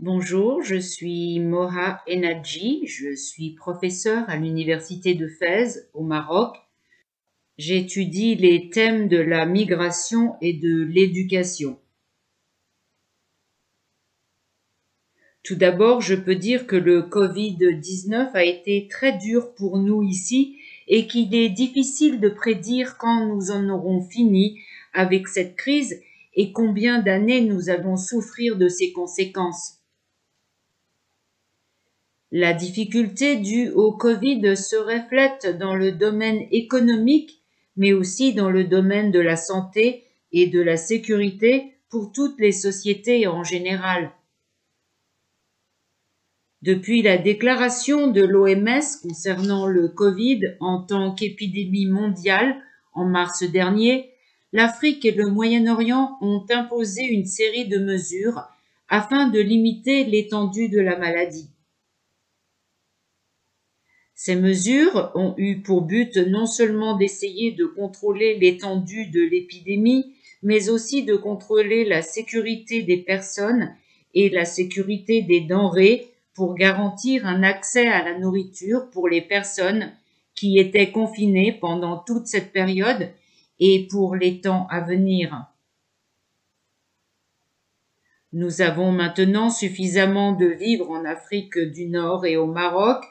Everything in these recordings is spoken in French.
Bonjour, je suis Moha Enadji, je suis professeur à l'université de Fès au Maroc. J'étudie les thèmes de la migration et de l'éducation. Tout d'abord, je peux dire que le Covid-19 a été très dur pour nous ici et qu'il est difficile de prédire quand nous en aurons fini avec cette crise et combien d'années nous allons souffrir de ses conséquences. La difficulté due au Covid se reflète dans le domaine économique, mais aussi dans le domaine de la santé et de la sécurité pour toutes les sociétés en général. Depuis la déclaration de l'OMS concernant le Covid en tant qu'épidémie mondiale en mars dernier, l'Afrique et le Moyen-Orient ont imposé une série de mesures afin de limiter l'étendue de la maladie. Ces mesures ont eu pour but non seulement d'essayer de contrôler l'étendue de l'épidémie, mais aussi de contrôler la sécurité des personnes et la sécurité des denrées pour garantir un accès à la nourriture pour les personnes qui étaient confinées pendant toute cette période et pour les temps à venir. Nous avons maintenant suffisamment de vivres en Afrique du Nord et au Maroc,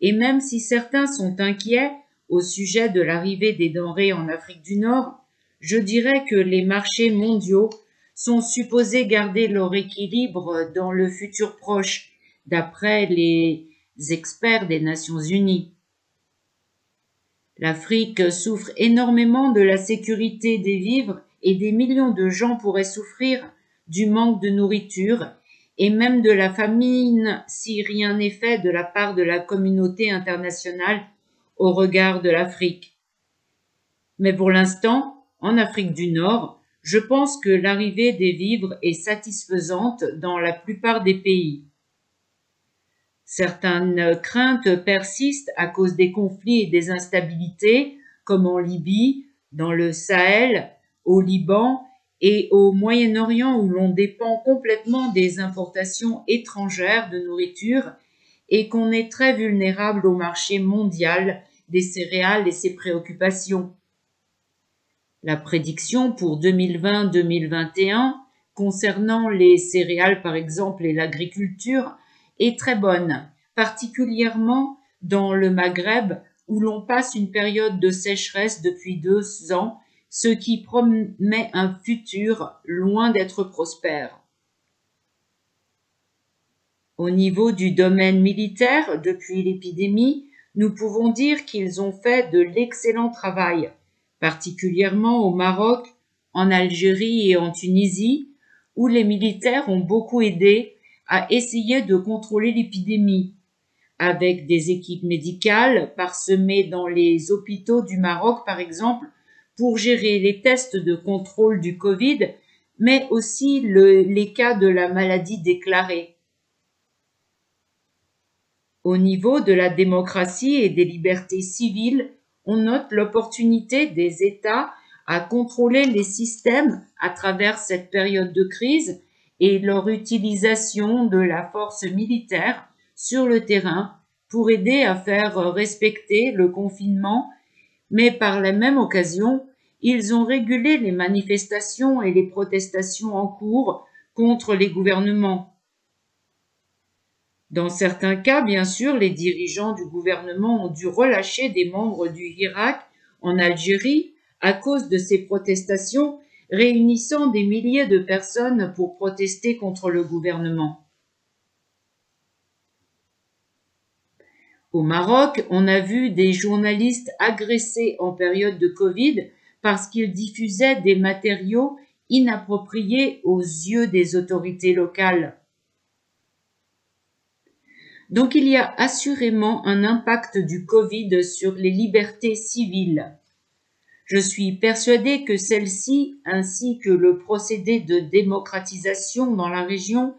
et même si certains sont inquiets au sujet de l'arrivée des denrées en Afrique du Nord, je dirais que les marchés mondiaux sont supposés garder leur équilibre dans le futur proche, d'après les experts des Nations Unies. L'Afrique souffre énormément de la sécurité des vivres et des millions de gens pourraient souffrir du manque de nourriture et même de la famine si rien n'est fait de la part de la communauté internationale au regard de l'Afrique. Mais pour l'instant, en Afrique du Nord, je pense que l'arrivée des vivres est satisfaisante dans la plupart des pays. Certaines craintes persistent à cause des conflits et des instabilités, comme en Libye, dans le Sahel, au Liban et au Moyen-Orient où l'on dépend complètement des importations étrangères de nourriture et qu'on est très vulnérable au marché mondial des céréales et ses préoccupations. La prédiction pour 2020-2021 concernant les céréales par exemple et l'agriculture est très bonne, particulièrement dans le Maghreb où l'on passe une période de sécheresse depuis 2 ans, ce qui promet un futur loin d'être prospère. Au niveau du domaine militaire, depuis l'épidémie, nous pouvons dire qu'ils ont fait de l'excellent travail, particulièrement au Maroc, en Algérie et en Tunisie, où les militaires ont beaucoup aidé à essayer de contrôler l'épidémie, avec des équipes médicales parsemées dans les hôpitaux du Maroc, par exemple, pour gérer les tests de contrôle du Covid, mais aussi les cas de la maladie déclarée. Au niveau de la démocratie et des libertés civiles, on note l'opportunité des États à contrôler les systèmes à travers cette période de crise et leur utilisation de la force militaire sur le terrain pour aider à faire respecter le confinement, mais par la même occasion, ils ont régulé les manifestations et les protestations en cours contre les gouvernements. Dans certains cas, bien sûr, les dirigeants du gouvernement ont dû relâcher des membres du Hirak en Algérie à cause de ces protestations réunissant des milliers de personnes pour protester contre le gouvernement. Au Maroc, on a vu des journalistes agressés en période de Covid parce qu'ils diffusaient des matériaux inappropriés aux yeux des autorités locales. Donc il y a assurément un impact du Covid sur les libertés civiles. Je suis persuadée que celle-ci, ainsi que le procédé de démocratisation dans la région,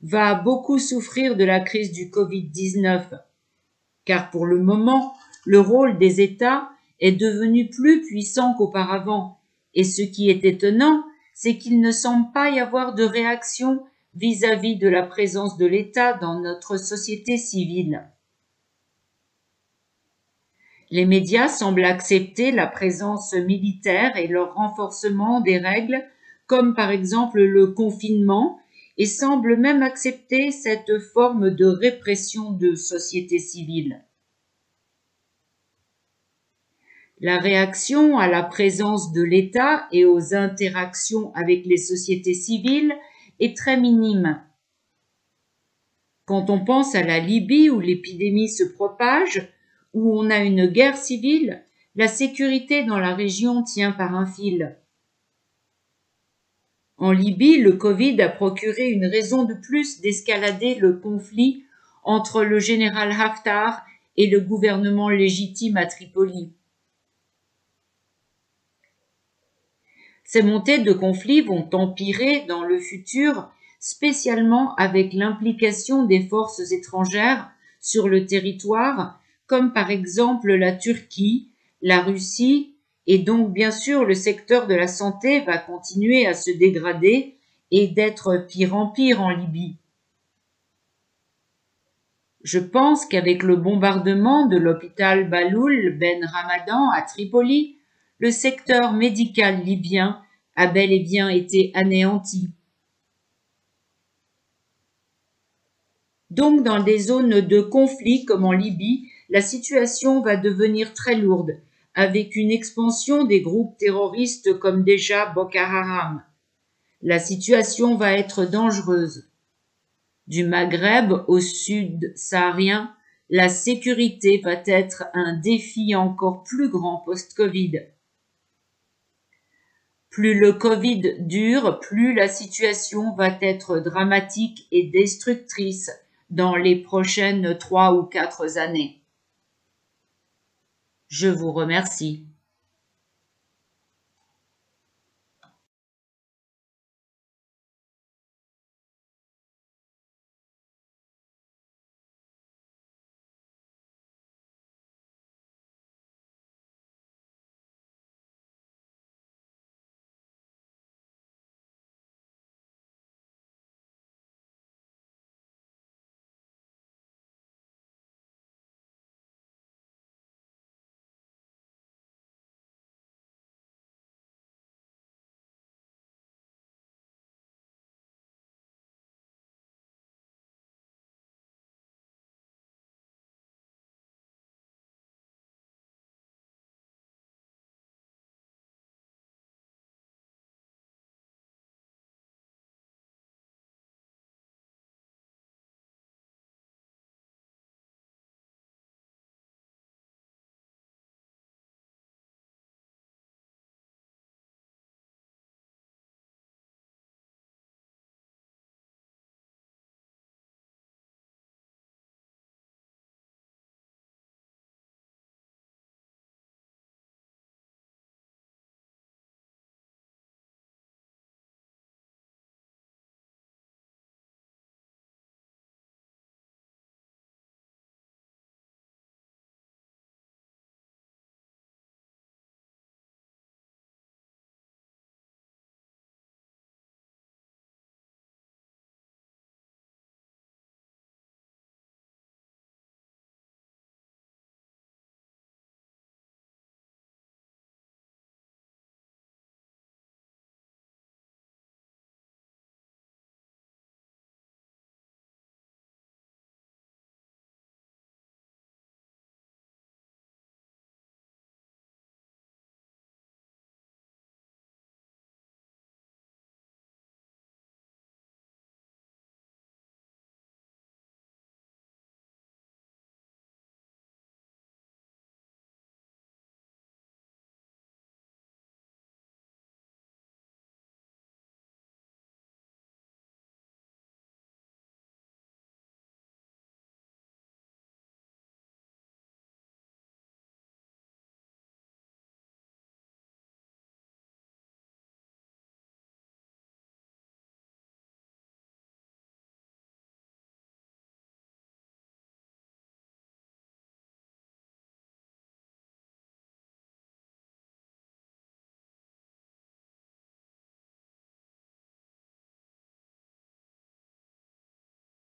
va beaucoup souffrir de la crise du Covid-19, car pour le moment, le rôle des États est devenu plus puissant qu'auparavant, et ce qui est étonnant, c'est qu'il ne semble pas y avoir de réaction vis-à-vis de la présence de l'État dans notre société civile. Les médias semblent accepter la présence militaire et le renforcement des règles, comme par exemple le confinement, et semblent même accepter cette forme de répression de société civile. La réaction à la présence de l'État et aux interactions avec les sociétés civiles est très minime. Quand on pense à la Libye où l'épidémie se propage, où on a une guerre civile, la sécurité dans la région tient par un fil. En Libye, le Covid a procuré une raison de plus d'escalader le conflit entre le général Haftar et le gouvernement légitime à Tripoli. Ces montées de conflits vont empirer dans le futur, spécialement avec l'implication des forces étrangères sur le territoire, comme par exemple la Turquie, la Russie, et donc bien sûr le secteur de la santé va continuer à se dégrader et d'être pire en Libye. Je pense qu'avec le bombardement de l'hôpital Baloul Ben Ramadan à Tripoli, le secteur médical libyen a bel et bien été anéanti. Donc, dans des zones de conflit comme en Libye, la situation va devenir très lourde, avec une expansion des groupes terroristes comme déjà Boko Haram. La situation va être dangereuse. Du Maghreb au sud saharien, la sécurité va être un défi encore plus grand post-Covid. Plus le Covid dure, plus la situation va être dramatique et destructrice dans les prochaines 3 ou 4 années. Je vous remercie.